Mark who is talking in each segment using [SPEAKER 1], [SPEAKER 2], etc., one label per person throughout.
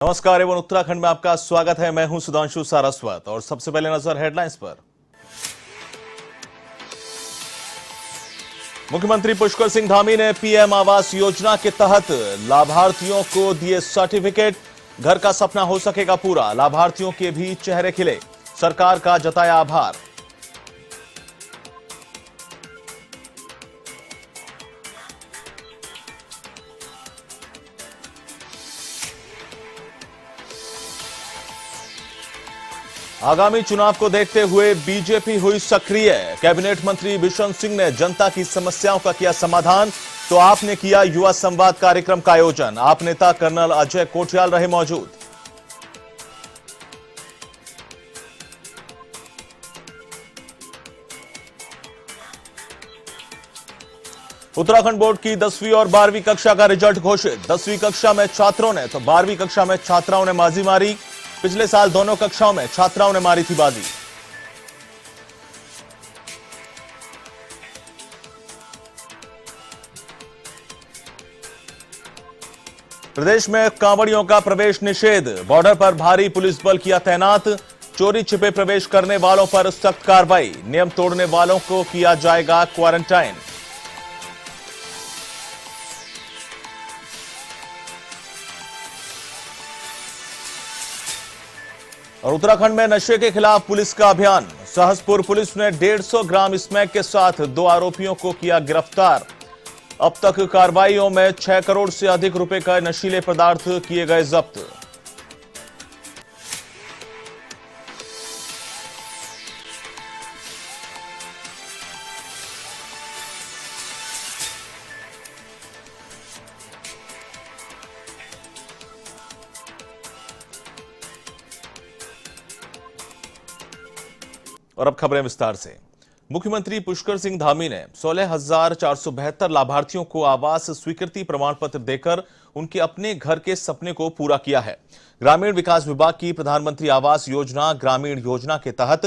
[SPEAKER 1] नमस्कार एवं उत्तराखंड में आपका स्वागत है। मैं हूं सुधांशु सारस्वत और सबसे पहले नजर हेडलाइंस पर। मुख्यमंत्री पुष्कर सिंह धामी ने पीएम आवास योजना के तहत लाभार्थियों को दिए सर्टिफिकेट। घर का सपना हो सकेगा पूरा, लाभार्थियों के भी चेहरे खिले, सरकार का जताया आभार। आगामी चुनाव को देखते हुए बीजेपी हुई सक्रिय। कैबिनेट मंत्री बिशन सिंह ने जनता की समस्याओं का किया समाधान, तो आपने किया युवा संवाद कार्यक्रम का आयोजन। आप नेता कर्नल अजय कोठियाल रहे मौजूद। उत्तराखंड बोर्ड की 10वीं और 12वीं कक्षा का रिजल्ट घोषित। 10वीं कक्षा में छात्रों ने तो 12वीं कक्षा में छात्राओं ने बाजी मारी। पिछले साल दोनों कक्षाओं में छात्राओं ने मारी थी बाजी। प्रदेश में कांवड़ियों का प्रवेश निषेध। बॉर्डर पर भारी पुलिस बल किया तैनात। चोरी छिपे प्रवेश करने वालों पर सख्त कार्रवाई। नियम तोड़ने वालों को किया जाएगा क्वारंटाइन। और उत्तराखंड में नशे के खिलाफ पुलिस का अभियान। सहसपुर पुलिस ने 150 ग्राम स्मैक के साथ 2 आरोपियों को किया गिरफ्तार। अब तक कार्रवाइयों में 6 करोड़ से अधिक रुपए का नशीले पदार्थ किए गए जब्त। और अब खबरें विस्तार से। मुख्यमंत्री पुष्कर सिंह धामी ने 16,472 लाभार्थियों को आवास स्वीकृति प्रमाण पत्र देकर उनके अपने घर के सपने को पूरा किया है। ग्रामीण विकास विभाग की प्रधानमंत्री आवास योजना ग्रामीण योजना के तहत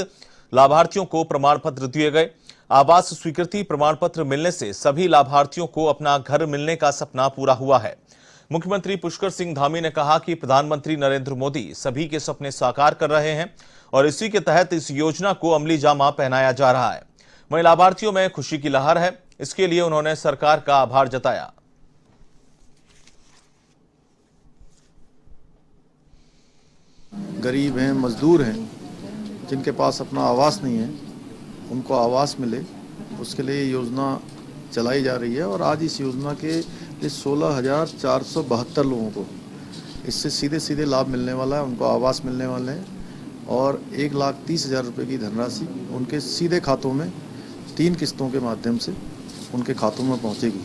[SPEAKER 1] लाभार्थियों को प्रमाण पत्र दिए गए। आवास स्वीकृति प्रमाण पत्र मिलने से सभी लाभार्थियों को अपना घर मिलने का सपना पूरा हुआ है। मुख्यमंत्री पुष्कर सिंह धामी ने कहा कि प्रधानमंत्री नरेंद्र मोदी सभी के सपने साकार कर रहे हैं और इसी के तहत इस योजना को अमली जामा पहनाया जा रहा है। वहीं लाभार्थियों में खुशी की लहर है। इसके लिए उन्होंने सरकार का आभार जताया।
[SPEAKER 2] गरीब हैं, मजदूर हैं, जिनके पास अपना आवास नहीं है, उनको आवास मिले, उसके लिए योजना चलाई जा रही है। और आज इस योजना के 16,472 लोगों को इससे सीधे सीधे लाभ मिलने वाला है। उनको आवास मिलने वाले हैं और 1,30,000 रुपये की धनराशि उनके सीधे खातों में 3 किस्तों के माध्यम से उनके खातों में पहुंचेगी।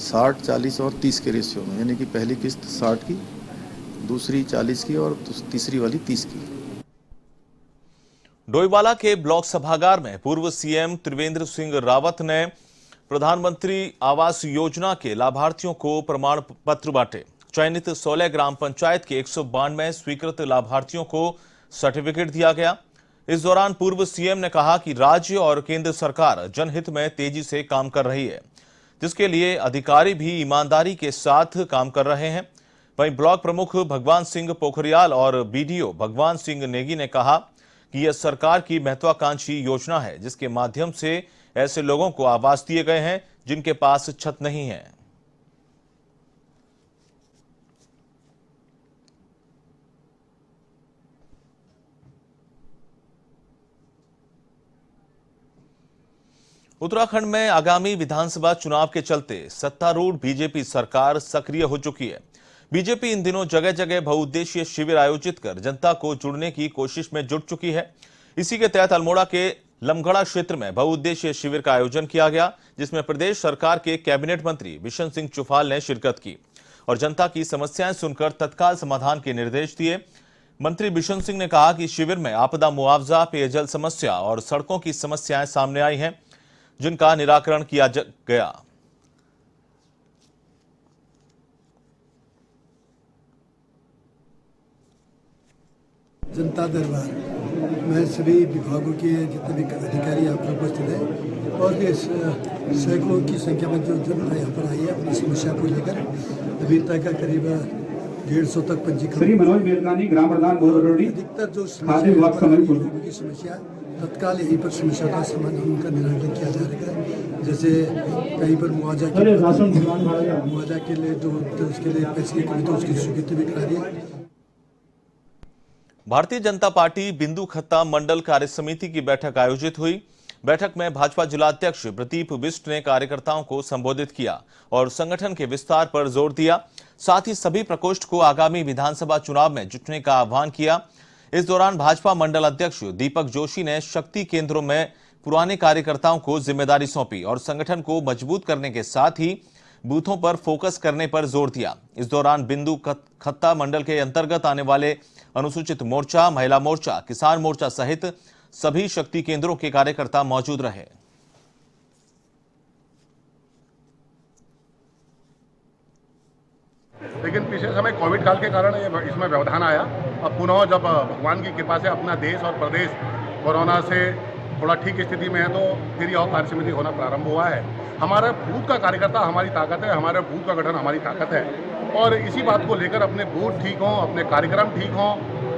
[SPEAKER 2] 60, 40 और 30 के रेशियो में, यानी कि पहली किस्त 60 की, दूसरी 40 की और तीसरी वाली 30 की।
[SPEAKER 1] डोईवाला के ब्लॉक सभागार में पूर्व सीएम त्रिवेंद्र सिंह रावत ने प्रधानमंत्री आवास योजना के लाभार्थियों को प्रमाण पत्र बांटे। चयनित 16 ग्राम पंचायत के 192 स्वीकृत लाभार्थियों को सर्टिफिकेट दिया गया। इस दौरान पूर्व सीएम ने कहा कि राज्य और केंद्र सरकार जनहित में तेजी से काम कर रही है, जिसके लिए अधिकारी भी ईमानदारी के साथ काम कर रहे हैं। वहीं ब्लॉक प्रमुख भगवान सिंह पोखरियाल और बीडीओ भगवान सिंह नेगी ने कहा कि यह सरकार की महत्वाकांक्षी योजना है, जिसके माध्यम से ऐसे लोगों को आवास दिए गए हैं जिनके पास छत नहीं है। उत्तराखंड में आगामी विधानसभा चुनाव के चलते सत्तारूढ़ बीजेपी सरकार सक्रिय हो चुकी है। बीजेपी इन दिनों जगह जगह बहुउद्देशीय शिविर आयोजित कर जनता को जुड़ने की कोशिश में जुट चुकी है। इसी के तहत अल्मोड़ा के लमगड़ा क्षेत्र में बहुउद्देशीय शिविर का आयोजन किया गया, जिसमें प्रदेश सरकार के कैबिनेट मंत्री बिशन सिंह चुफाल ने शिरकत की और जनता की समस्याएं सुनकर तत्काल समाधान के निर्देश दिए। मंत्री बिशन सिंह ने कहा कि शिविर में आपदा मुआवजा, पेयजल समस्या और सड़कों की समस्याएं सामने आई हैं, जिनका निराकरण किया गया।
[SPEAKER 3] जनता दरबार में सभी विभागों के जितने भी अधिकारी यहाँ पर उपस्थित हैं और भी सैकड़ों की संख्या में जो जनता यहाँ पर आई है अपनी समस्या को लेकर। अभी तक करीब 150 तक पंजीकरण।
[SPEAKER 4] श्री मनोज मेघनानी, ग्राम प्रधान बोधरोडी,
[SPEAKER 3] अधिकतर जो
[SPEAKER 4] खाद्य विभाग समयपुर
[SPEAKER 3] की समस्या तत्काल यहीं पर समस्या का समाधान उनका निराकरण किया जाएगा। जैसे कहीं पर मुआवजा के लिए जो उसके लिए पैसे की कमी तो उसकी स्वीकृति भी करा दी।
[SPEAKER 1] भारतीय जनता पार्टी बिंदु खत्ता मंडल कार्य समिति की बैठक आयोजित हुई। बैठक में भाजपा जिलाध्यक्ष प्रदीप बिष्ट ने कार्यकर्ताओं को संबोधित किया और संगठन के विस्तार पर जोर दिया। साथ ही सभी प्रकोष्ठ को आगामी विधानसभा चुनाव में जुटने का आह्वान किया। इस दौरान भाजपा मंडल अध्यक्ष दीपक जोशी ने शक्ति केंद्रों में पुराने कार्यकर्ताओं को जिम्मेदारी सौंपी और संगठन को मजबूत करने के साथ ही बूथों पर फोकस करने पर जोर दिया। इस दौरान बिंदु खत्ता मंडल के अंतर्गत आने वाले अनुसूचित मोर्चा, महिला मोर्चा, किसान मोर्चा सहित सभी शक्ति केंद्रों के कार्यकर्ता मौजूद रहे।
[SPEAKER 5] लेकिन पिछले समय कोविड काल के कारण इसमें व्यवधान आया। अब पुनः जब भगवान की कृपा से अपना देश और प्रदेश कोरोना से थोड़ा ठीक स्थिति में है तो फिर यह कार्य समिति होना प्रारंभ हुआ है। हमारा बूथ का कार्यकर्ता हमारी ताकत है, हमारे बूथ का गठन हमारी ताकत है और इसी बात को लेकर अपने बूथ ठीक हों, अपने कार्यक्रम ठीक हों,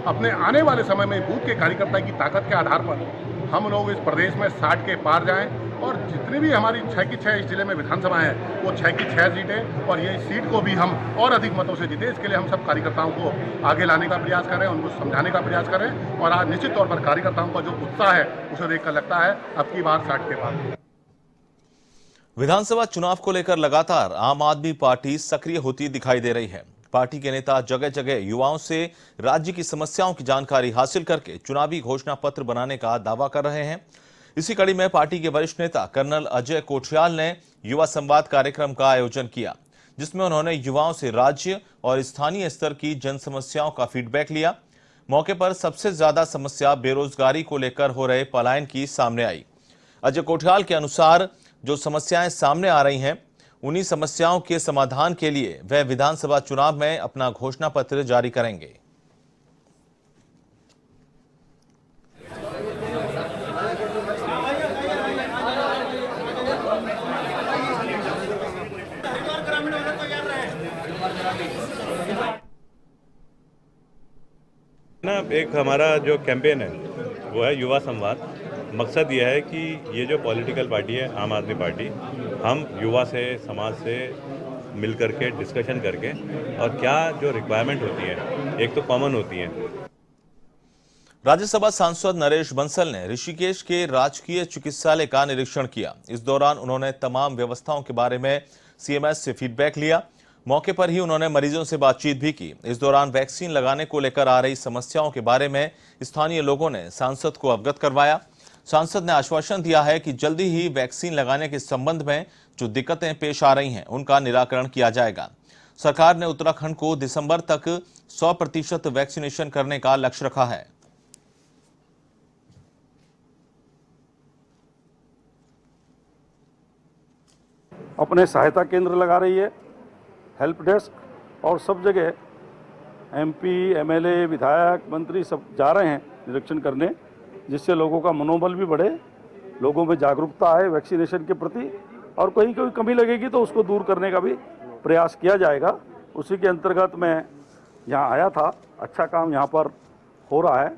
[SPEAKER 5] अपने आने वाले समय में बूथ के कार्यकर्ता की ताकत के आधार पर हम लोग इस प्रदेश में 60 के पार जाएं और जितनी भी हमारी 6 की 6 इस जिले में विधानसभा हैं वो 6 की 6 सीटें और ये सीट को भी हम और अधिक मतों से जीते। इसके लिए हम सब कार्यकर्ताओं को आगे लाने का प्रयास करें, उनको समझाने का प्रयास करें और आज निश्चित तौर पर कार्यकर्ताओं का जो उत्साह है उसे देखकर लगता है अब की बार 60 के पार।
[SPEAKER 1] विधानसभा चुनाव को लेकर लगातार आम आदमी पार्टी सक्रिय होती दिखाई दे रही है। पार्टी के नेता जगह जगह युवाओं से राज्य की समस्याओं की जानकारी हासिल करके चुनावी घोषणा पत्र बनाने का दावा कर रहे हैं। इसी कड़ी में पार्टी के वरिष्ठ नेता कर्नल अजय कोठियाल ने युवा संवाद कार्यक्रम का आयोजन किया, जिसमें उन्होंने युवाओं से राज्य और स्थानीय स्तर की जन समस्याओं का फीडबैक लिया। मौके पर सबसे ज्यादा समस्या बेरोजगारी को लेकर हो रहे पलायन की सामने आई। अजय कोठियाल के अनुसार जो समस्याएं सामने आ रही हैं, उन्हीं समस्याओं के समाधान के लिए वह विधानसभा चुनाव में अपना घोषणा पत्र जारी करेंगे।
[SPEAKER 6] एक हमारा जो कैंपेन है वो है युवा संवाद। मकसद यह है कि ये जो पॉलिटिकल पार्टी है आम आदमी पार्टी, हम युवा से, समाज से मिल करके डिस्कशन करके और क्या जो रिक्वायरमेंट होती है, एक तो कॉमन होती है।
[SPEAKER 1] राज्यसभा सांसद नरेश बंसल ने ऋषिकेश के राजकीय चिकित्सालय का निरीक्षण किया। इस दौरान उन्होंने तमाम व्यवस्थाओं के बारे में सीएमएस से फीडबैक लिया। मौके पर ही उन्होंने मरीजों से बातचीत भी की। इस दौरान वैक्सीन लगाने को लेकर आ रही समस्याओं के बारे में स्थानीय लोगों ने सांसद को अवगत करवाया। सांसद ने आश्वासन दिया है कि जल्दी ही वैक्सीन लगाने के संबंध में जो दिक्कतें पेश आ रही हैं, उनका निराकरण किया जाएगा। सरकार ने उत्तराखंड को दिसंबर तक 100% वैक्सीनेशन करने का लक्ष्य रखा है।
[SPEAKER 7] अपने सहायता केंद्र लगा रही है, हेल्प डेस्क, और सब जगह एमपी, एमएलए, विधायक, मंत्री सब जा रहे हैं निरीक्षण करने, जिससे लोगों का मनोबल भी बढ़े, लोगों में जागरूकता आए वैक्सीनेशन के प्रति, और कहीं कोई कमी लगेगी तो उसको दूर करने का भी प्रयास किया जाएगा। उसी के अंतर्गत मैं यहाँ आया था। अच्छा काम यहाँ पर हो रहा है।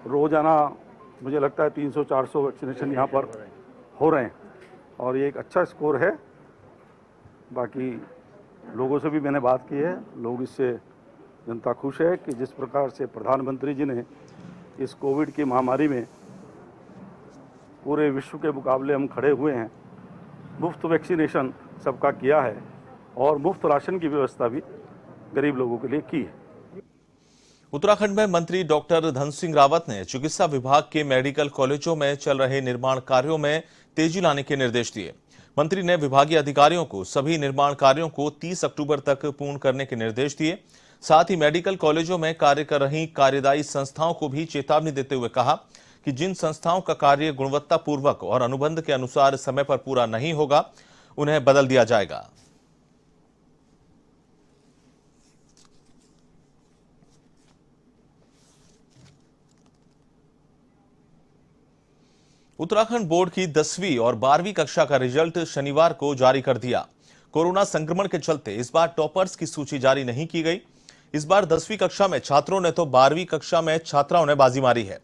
[SPEAKER 7] रोज़ाना मुझे लगता है 300-400 वैक्सीनेशन यहाँ पर हो रहे हैं और ये एक अच्छा स्कोर है। बाकी लोगों से भी मैंने बात की है, लोग इससे जनता खुश है कि जिस प्रकार से प्रधानमंत्री जी ने इस कोविड की महामारी में पूरे विश्व के मुकाबले हम खड़े हुए हैं, मुफ्त वैक्सीनेशन सबका किया है और मुफ्त राशन की व्यवस्था भी गरीब लोगों के लिए की है।
[SPEAKER 1] उत्तराखंड में मंत्री डॉक्टर धन सिंह रावत ने चिकित्सा विभाग के मेडिकल कॉलेजों में चल रहे निर्माण कार्यों में तेजी लाने के निर्देश दिए। मंत्री ने विभागीय अधिकारियों को सभी निर्माण कार्यों को 30 अक्टूबर तक पूर्ण करने के निर्देश दिए। साथ ही मेडिकल कॉलेजों में कार्य कर रही कार्यदायी संस्थाओं को भी चेतावनी देते हुए कहा कि जिन संस्थाओं का कार्य गुणवत्तापूर्वक और अनुबंध के अनुसार समय पर पूरा नहीं होगा, उन्हें बदल दिया जाएगा। उत्तराखंड बोर्ड की 10वीं और 12वीं कक्षा का रिजल्ट शनिवार को जारी कर दिया। कोरोना संक्रमण के चलते इस बार टॉपर्स की सूची जारी नहीं की गई। इस बार 10वीं कक्षा में छात्रों ने तो 12वीं कक्षा में छात्राओं ने बाजी मारी है।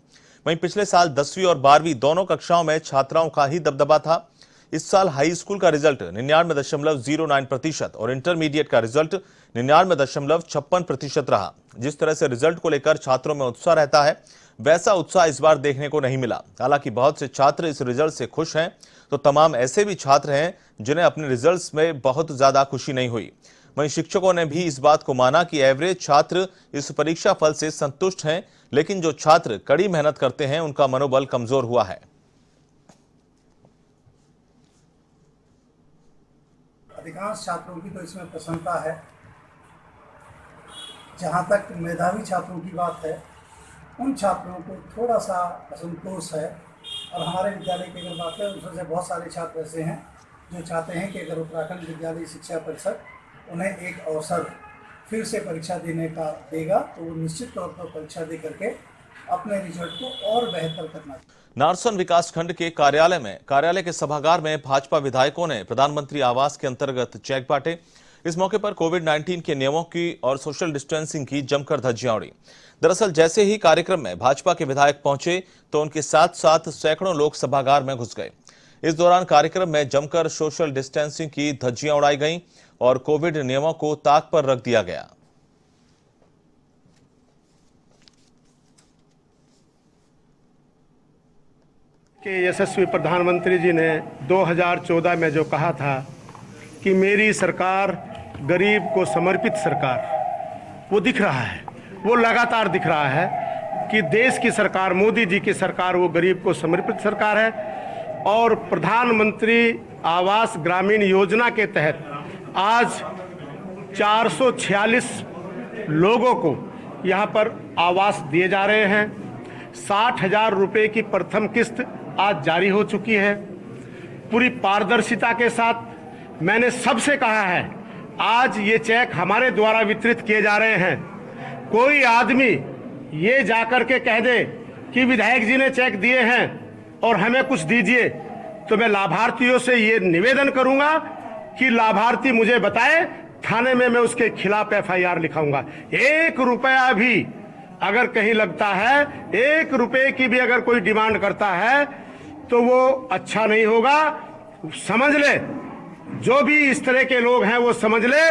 [SPEAKER 1] वहीं पिछले साल 10वीं और 12वीं दोनों कक्षाओं में छात्राओं का ही दबदबा था। इस साल हाई स्कूल का रिजल्ट 99.09% और इंटरमीडिएट का रिजल्ट 99.56% रहा। जिस तरह से रिजल्ट को लेकर छात्रों में उत्साह रहता है, वैसा उत्साह इस बार देखने को नहीं मिला। हालांकि बहुत से छात्र इस रिजल्ट से खुश हैं, तो तमाम ऐसे भी छात्र हैं जिन्हें अपने रिजल्ट्स में बहुत ज्यादा खुशी नहीं हुई। वहीं शिक्षकों ने भी इस बात को माना कि एवरेज छात्र इस परीक्षा फल से संतुष्ट हैं, लेकिन जो छात्र कड़ी मेहनत करते हैं उनका मनोबल कमजोर हुआ है।
[SPEAKER 8] अधिकांश छात्रों की तो इसमें प्रसन्नता है। जहाँ तक मेधावी छात्रों की बात है, उन छात्रों को थोड़ा सा असंतोष है। और हमारे विद्यालय की अगर बात है, उसमें से बहुत सारे छात्र ऐसे हैं जो चाहते हैं कि अगर उत्तराखंड विद्यालय शिक्षा परिषद उन्हें एक अवसर फिर से परीक्षा देने का देगा, तो वो निश्चित तौर पर परीक्षा दे करके अपने रिजल्ट को और बेहतर करना।
[SPEAKER 1] नारसन विकासखंड के कार्यालय के सभागार में भाजपा विधायकों ने प्रधानमंत्री आवास के अंतर्गत चेक बांटे। इस मौके पर कोविड-19 के नियमों की और सोशल डिस्टेंसिंग की जमकर धज्जियां उड़ी। दरअसल जैसे ही कार्यक्रम में भाजपा के विधायक पहुंचे तो उनके साथ साथ सैकड़ों लोग सभागार में घुस गए। इस दौरान कार्यक्रम में जमकर सोशल डिस्टेंसिंग की धज्जियां उड़ाई गईं और कोविड नियमों को ताक पर रख दिया गया।
[SPEAKER 9] कि यशस्वी प्रधानमंत्री जी ने 2014 में जो कहा था कि मेरी सरकार गरीब को समर्पित सरकार, वो दिख रहा है, वो लगातार दिख रहा है कि देश की सरकार, मोदी जी की सरकार, वो गरीब को समर्पित सरकार है। और प्रधानमंत्री आवास ग्रामीण योजना के तहत आज 446 लोगों को यहाँ पर आवास दिए जा रहे हैं। 60,000 रुपये की प्रथम किस्त आज जारी हो चुकी है। पूरी पारदर्शिता के साथ मैंने सबसे कहा है, आज ये चेक हमारे द्वारा वितरित किए जा रहे हैं। कोई आदमी ये जाकर के कह दे कि विधायक जी ने चेक दिए हैं और हमें कुछ दीजिए, तो मैं लाभार्थियों से ये निवेदन करूंगा कि लाभार्थी मुझे बताए, थाने में मैं उसके खिलाफ FIR लिखाऊंगा। 1 रुपया भी अगर कहीं लगता है, 1 रुपये की भी अगर कोई डिमांड करता है तो वो अच्छा नहीं होगा। समझ ले, जो भी इस तरह के लोग हैं वो समझ ले,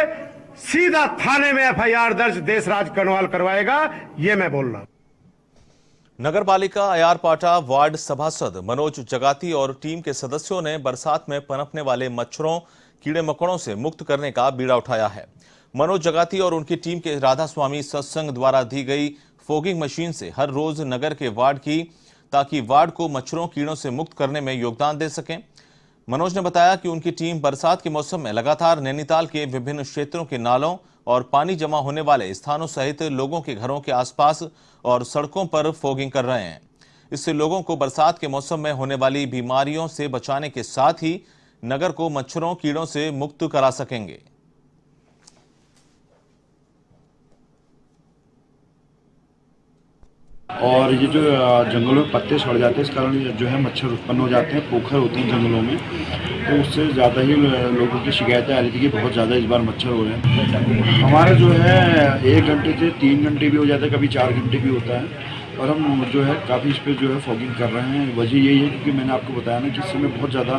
[SPEAKER 9] सीधा थाने में FIR दर्ज देशराज कनवाल करवाएगा, ये मैं बोल रहा हूं।
[SPEAKER 1] नगरपालिका अयारपाटा वार्ड सभासद मनोज जगाती और टीम के सदस्यों ने बरसात में पनपने वाले मच्छरों, कीड़े मकोड़ों से मुक्त करने का बीड़ा उठाया है। मनोज जगाती और उनकी टीम के राधा स्वामी सत्संग द्वारा दी गई फोगिंग मशीन से हर रोज नगर के वार्ड की, ताकि वार्ड को मच्छरों कीड़ों से मुक्त करने में योगदान दे सकें। मनोज ने बताया कि उनकी टीम बरसात के मौसम में लगातार नैनीताल के विभिन्न क्षेत्रों के नालों और पानी जमा होने वाले स्थानों सहित लोगों के घरों के आसपास और सड़कों पर फोगिंग कर रहे हैं। इससे लोगों को बरसात के मौसम में होने वाली बीमारियों से बचाने के साथ ही नगर को मच्छरों कीड़ों से मुक्त करा सकेंगे।
[SPEAKER 10] और ये जो जंगलों में पत्ते सड़ जाते हैं, इस कारण जो है मच्छर उत्पन्न हो जाते हैं, पोखर होते हैं जंगलों में, तो उससे ज़्यादा ही लोगों की शिकायतें आ रही थी कि बहुत ज़्यादा इस बार मच्छर हो रहे हैं। हमारा जो है 1 घंटे से 3 घंटे भी हो जाता है, कभी 4 घंटे भी होता है। और हम जो है काफ़ी इस पर जो है फॉगिंग कर रहे हैं। वजह यही है क्योंकि मैंने आपको बताया ना कि इस समय बहुत ज़्यादा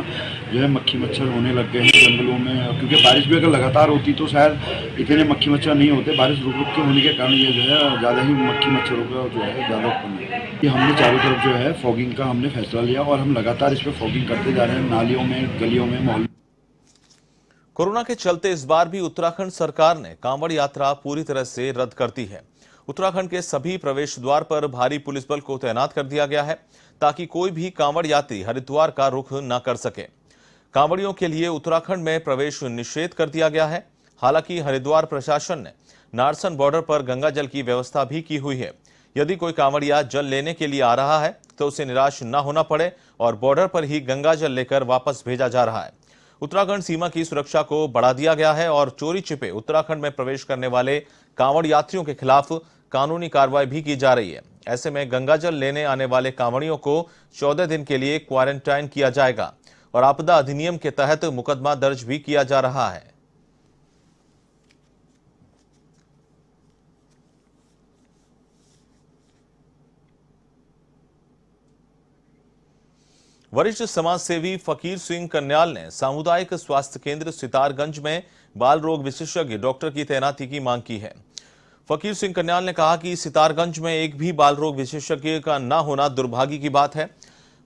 [SPEAKER 10] जो है मक्खी मच्छर होने लग गए हैं जंगलों में, क्योंकि बारिश भी अगर लगातार होती तो शायद इतने मक्खी मच्छर नहीं होते। बारिश रुक रुक के होने के कारण ये जो है ज़्यादा ही मक्खी मच्छरों का जो है ज़्यादा उत्पन्न है। कि हमने चारों तरफ जो है फॉगिंग का हमने फैसला लिया और हम लगातार इस पर फॉगिंग करते जा रहे हैं, नालियों में, गलियों में, मोहल्लों।
[SPEAKER 1] कोरोना के चलते इस बार भी उत्तराखंड सरकार ने कांवड़ यात्रा पूरी तरह से रद्द कर दी है। उत्तराखंड के सभी प्रवेश द्वार पर भारी पुलिस बल को तैनात कर दिया गया है, ताकि कोई भी कांवड़ यात्री हरिद्वार का रुख न कर सके। कांवड़ियों के लिए उत्तराखंड में प्रवेश निषेध कर दिया गया है। हालांकि हरिद्वार प्रशासन ने नारसन बॉर्डर पर गंगा जल की व्यवस्था भी की हुई है। यदि कोई कांवड़िया जल लेने के लिए आ रहा है तो उसे निराश न होना पड़े और बॉर्डर पर ही गंगा जल लेकर वापस भेजा जा रहा है। उत्तराखंड सीमा की सुरक्षा को बढ़ा दिया गया है और चोरी छिपे उत्तराखंड में प्रवेश करने वाले कांवड़ यात्रियों के खिलाफ कानूनी कार्रवाई भी की जा रही है। ऐसे में गंगाजल लेने आने वाले कांवड़ियों को 14 दिन के लिए क्वारंटाइन किया जाएगा और आपदा अधिनियम के तहत मुकदमा दर्ज भी किया जा रहा है। वरिष्ठ समाज सेवी फकीर सिंह कन्याल ने सामुदायिक स्वास्थ्य केंद्र सितारगंज में बाल रोग विशेषज्ञ डॉक्टर की तैनाती की मांग की है। फकीर सिंह कन्याल ने कहा कि सितारगंज में एक भी बाल रोग विशेषज्ञ का न होना दुर्भाग्य की बात है।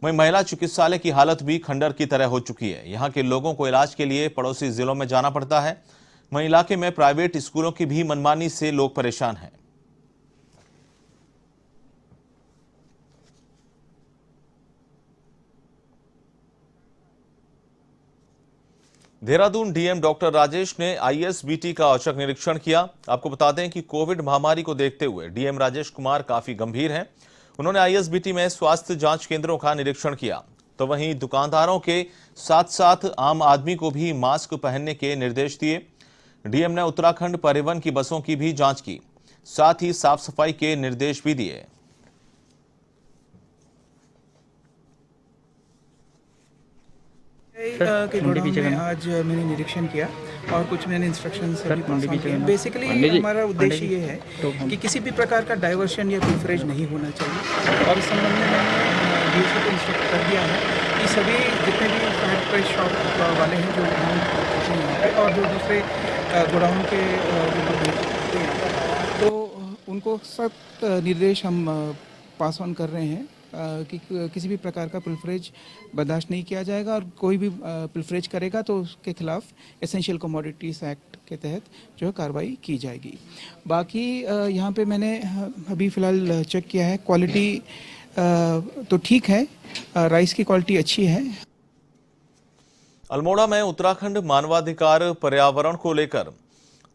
[SPEAKER 1] वहीं महिला चिकित्सालय की हालत भी खंडर की तरह हो चुकी है। यहाँ के लोगों को इलाज के लिए पड़ोसी जिलों में जाना पड़ता है। वहीं इलाके में प्राइवेट स्कूलों की भी मनमानी से लोग परेशान हैं। देहरादून डीएम डॉक्टर राजेश ने आईएसबीटी का औचक निरीक्षण किया। आपको बता दें कि कोविड महामारी को देखते हुए डीएम राजेश कुमार काफी गंभीर हैं। उन्होंने आईएसबीटी में स्वास्थ्य जांच केंद्रों का निरीक्षण किया, तो वहीं दुकानदारों के साथ साथ आम आदमी को भी मास्क पहनने के निर्देश दिए। डीएम ने उत्तराखंड परिवहन की बसों की भी जांच की, साथ ही साफ सफाई के निर्देश भी दिए।
[SPEAKER 11] के गोडाउन में आज मैंने निरीक्षण किया और कुछ मैंने इंस्ट्रक्शन किए। बेसिकली हमारा उद्देश्य ये है कि किसी भी प्रकार का डाइवर्शन या पिलफरेज नहीं होना चाहिए और इस संबंध में मैंने डीएसपी को इंस्ट्रक्ट कर दिया है कि सभी जितने भी फैट प्राइस शॉप वाले हैं जो यहाँ पे और जो दूसरे गोडाउन के जो लोग बेचते हैं तो उनको सख्त निर्देश हम पास ऑन कर रहे हैं कि किसी भी प्रकार का पिलफरेज बर्दाश्त नहीं किया जाएगा और कोई भी पिलफरेज करेगा तो उसके खिलाफ एसेंशियल कमोडिटीज़ एक्ट के तहत जो है कार्रवाई की जाएगी। बाकी यहाँ पे मैंने अभी फ़िलहाल चेक किया है, क्वालिटी तो ठीक है, राइस की क्वालिटी अच्छी है।
[SPEAKER 1] अल्मोड़ा में उत्तराखंड मानवाधिकार पर्यावरण को लेकर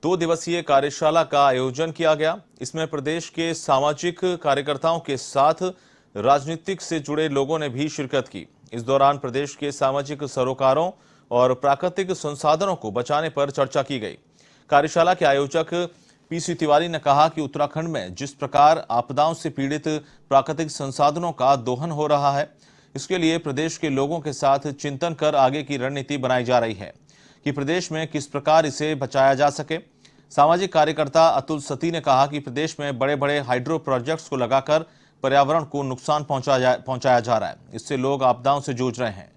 [SPEAKER 1] 2 दिवसीय कार्यशाला का आयोजन किया गया। इसमें प्रदेश के सामाजिक कार्यकर्ताओं के साथ राजनीतिक से जुड़े लोगों ने भी शिरकत की। इस दौरान प्रदेश के सामाजिक सरोकारों और प्राकृतिक संसाधनों को बचाने पर चर्चा की गई। कार्यशाला के आयोजक पीसी तिवारी ने कहा कि उत्तराखंड में जिस प्रकार आपदाओं से पीड़ित प्राकृतिक संसाधनों का दोहन हो रहा है, इसके लिए प्रदेश के लोगों के साथ चिंतन कर आगे की रणनीति बनाई जा रही है कि प्रदेश में किस प्रकार इसे बचाया जा सके। सामाजिक कार्यकर्ता अतुल सती ने कहा कि प्रदेश में बड़े बड़े हाइड्रो प्रोजेक्ट्स को लगाकर पर्यावरण को नुकसान पहुंचाया जा रहा है। इससे लोग आपदाओं से जूझ रहे हैं।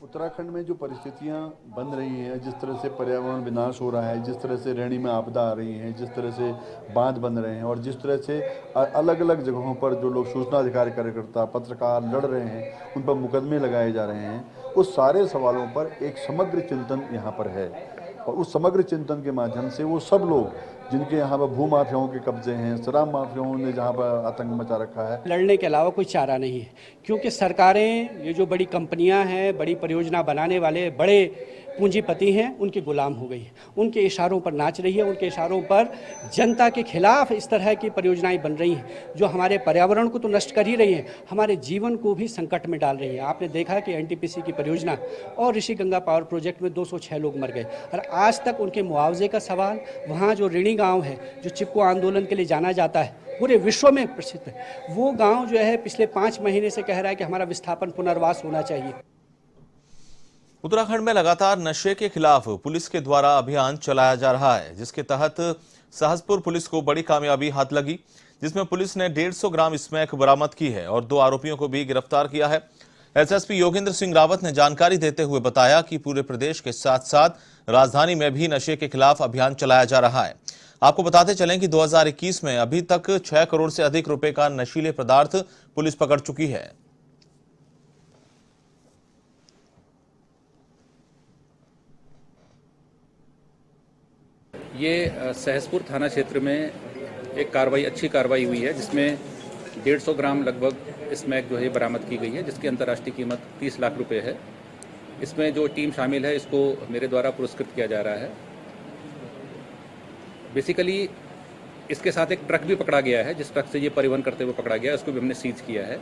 [SPEAKER 10] उत्तराखंड में जो परिस्थितियां बन रही हैं, जिस तरह से पर्यावरण विनाश हो रहा है, जिस तरह से रेणी में आपदा आ रही है, जिस तरह से बांध बन रहे हैं और जिस तरह से अलग अलग जगहों पर जो लोग सूचना अधिकार कार्यकर्ता पत्रकार लड़ रहे हैं, उन पर मुकदमे लगाए जा रहे हैं, उस सारे सवालों पर एक समग्र चिंतन यहाँ पर है और उस समग्र चिंतन के माध्यम से वो सब लोग जिनके यहाँ पर भू माफियाओं के कब्जे हैं, शराब माफियाओं ने जहाँ पर आतंक मचा रखा है,
[SPEAKER 12] लड़ने के अलावा कोई चारा नहीं है। क्योंकि सरकारें, ये जो बड़ी कंपनियां हैं, बड़ी परियोजना बनाने वाले बड़े पूंजीपति हैं, उनके गुलाम हो गई है। उनके इशारों पर नाच रही है, उनके इशारों पर जनता के खिलाफ इस तरह की परियोजनाएं बन रही हैं जो हमारे पर्यावरण को तो नष्ट कर ही रही हैं, हमारे जीवन को भी संकट में डाल रही है। आपने देखा कि एनटीपीसी की परियोजना और ऋषि गंगा पावर प्रोजेक्ट में 206 लोग मर गए और आज तक उनके मुआवजे का सवाल, वहाँ जो ऋणी गाँव है जो चिपको आंदोलन के लिए जाना जाता है, पूरे विश्व में प्रसिद्ध है, वो गाँव जो है पिछले 5 महीने से कह रहा है कि हमारा विस्थापन पुनर्वास होना चाहिए।
[SPEAKER 1] उत्तराखंड में लगातार नशे के खिलाफ पुलिस के द्वारा अभियान चलाया जा रहा है, जिसके तहत सहसपुर पुलिस को बड़ी कामयाबी हाथ लगी, जिसमें पुलिस ने 150 ग्राम स्मैक बरामद की है और 2 आरोपियों को भी गिरफ्तार किया है। एसएसपी योगेंद्र सिंह रावत ने जानकारी देते हुए बताया कि पूरे प्रदेश के साथ साथ राजधानी में भी नशे के खिलाफ अभियान चलाया जा रहा है। आपको बताते चलें कि 2021 में अभी तक 6 करोड़ से अधिक रुपए का नशीले पदार्थ पुलिस पकड़ चुकी है।
[SPEAKER 13] ये सहसपुर थाना क्षेत्र में एक कार्रवाई, अच्छी कार्रवाई हुई है, जिसमें 150 ग्राम लगभग स्मैक जो है बरामद की गई है, जिसकी अंतर्राष्ट्रीय कीमत 30 लाख रुपए है। इसमें जो टीम शामिल है, इसको मेरे द्वारा पुरस्कृत किया जा रहा है। बेसिकली इसके साथ एक ट्रक भी पकड़ा गया है, जिस ट्रक से ये परिवहन करते हुए पकड़ा गया है, उसको भी हमने सीज किया है।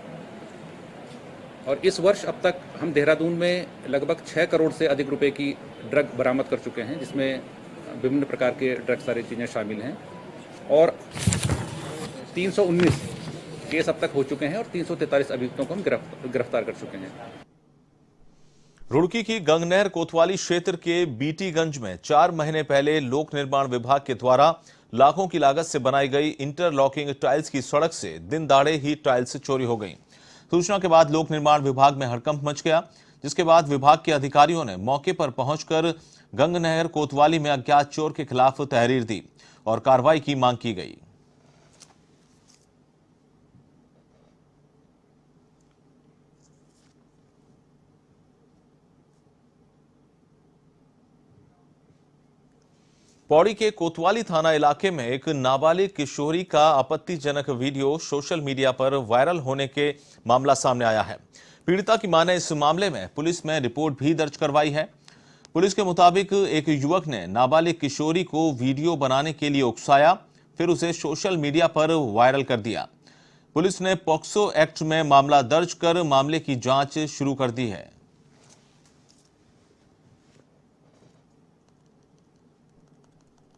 [SPEAKER 13] और इस वर्ष अब तक हम देहरादून में लगभग 6 करोड़ से अधिक रुपए की ड्रग बरामद कर चुके हैं, जिसमें विभिन्न प्रकार के ड्रग सारी चीज़ें शामिल हैं और 319 केस अब तक हो चुके हैं और 343 अभियुक्तों को हम गिरफ्तार कर चुके हैं।
[SPEAKER 1] रुड़की की गंगनहर कोतवाली क्षेत्र के बीटीगंज में 4 महीने पहले लोक निर्माण विभाग के द्वारा लाखों की लागत से बनाई गई इंटरलॉकिंग टाइल्स की सड़क से दिन दहाड़े ही टाइल्स चोरी हो गई। सूचना के बाद लोक निर्माण विभाग में हड़कंप मच गया, जिसके बाद विभाग के अधिकारियों ने मौके पर पहुंचकर गंगनहर कोतवाली में अज्ञात चोर के खिलाफ तहरीर दी और कार्रवाई की मांग की गई। पौड़ी के कोतवाली थाना इलाके में एक नाबालिग किशोरी का आपत्तिजनक वीडियो सोशल मीडिया पर वायरल होने के मामला सामने आया है। पीड़िता की मां ने इस मामले में पुलिस में रिपोर्ट भी दर्ज करवाई है। पुलिस के मुताबिक एक युवक ने नाबालिग किशोरी को वीडियो बनाने के लिए उकसाया, फिर उसे सोशल मीडिया पर वायरल कर दिया। पुलिस ने पॉक्सो एक्ट में मामला दर्ज कर मामले की जांच शुरू कर दी है।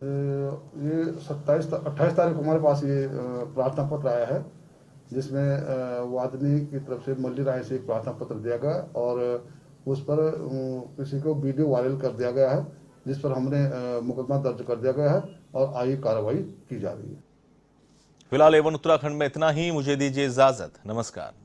[SPEAKER 14] ये 28 तारीख को हमारे पास ये प्रार्थना पत्र आया है, जिसमें वादनी की तरफ से मल्ली राय से एक प्रार्थना पत्र दिया गया और उस पर किसी को वीडियो वायरल कर दिया गया है, जिस पर हमने मुकदमा दर्ज कर दिया गया है और आगे कार्रवाई की जा रही है।
[SPEAKER 1] फिलहाल A1 उत्तराखंड में इतना ही। मुझे दीजिए इजाजत। नमस्कार।